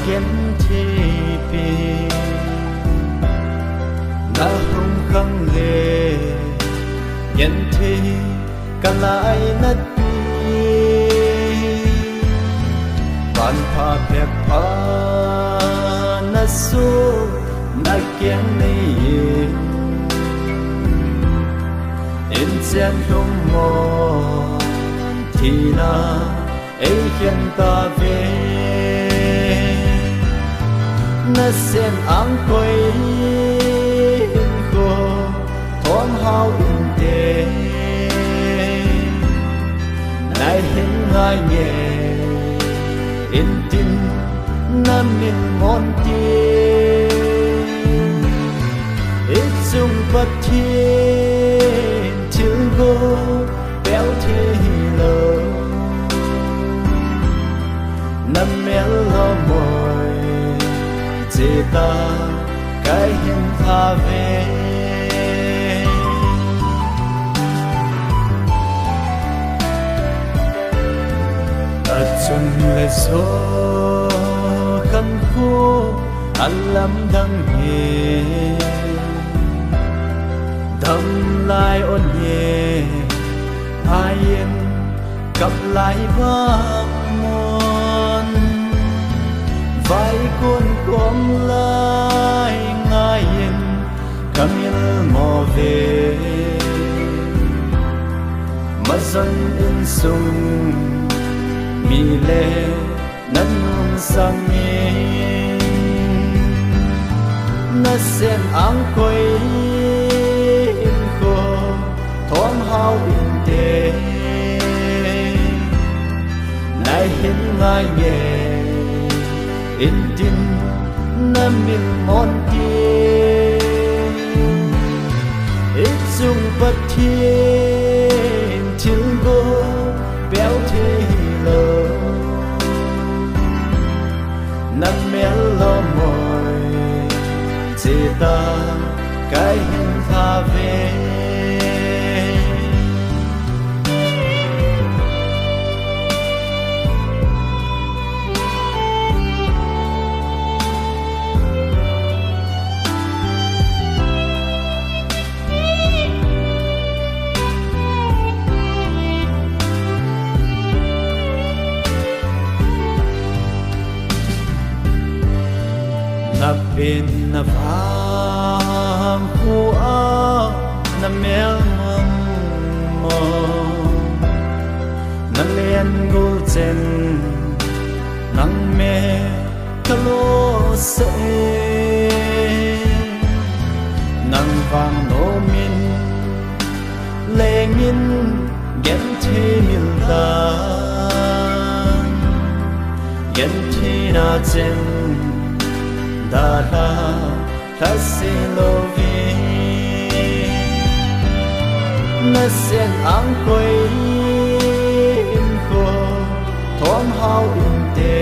kiến thi pi na hung khăng lệ kiến thi cả lại nát pi ban pha phép pha na su na kiến ni in sen hung mò thì na ấy hiện ta về na sen ang koi ko thom hao in te nai hin ngai nhẹ in tin na min mon ti ít sung bất thiên chữ go béo thế lờ năm mel lo mồi chỉ ta cái hiện tha về ở chung lệ số khăn khô anh lắm đắng nhẹ đâm lại ôn nhẹ ai yên gặp lại vang mòn vai cuốn cuốn lại ngài yên cầm yên mò về mà dân in sung mi lệ năn nung sang mi na sen ang koi ko thom hao in te nai hin ngai nhẹ in tin na min mon ti ít dung bất thiên chữ go béo thế lờ năn mel lo mồi chỉ ta cái hiện tha về na pin na phang khu a na mel mong mo na len gul chen nang me kalo se nang vang no min lengin gen the mil da gen the na chen da la ta se lo vi na sen ang koi ko thom hao in te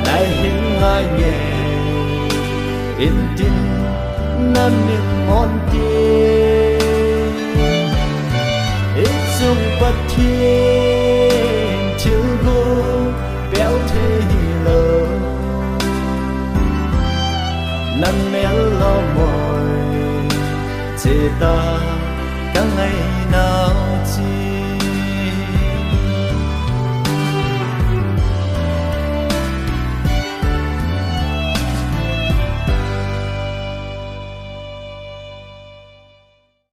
nai hin ngai nhẹ in tin na min mon ti ít dung bất thiên chữ go béo thế lờ năn mel lo mồi chỉ ta cả ngày nào chi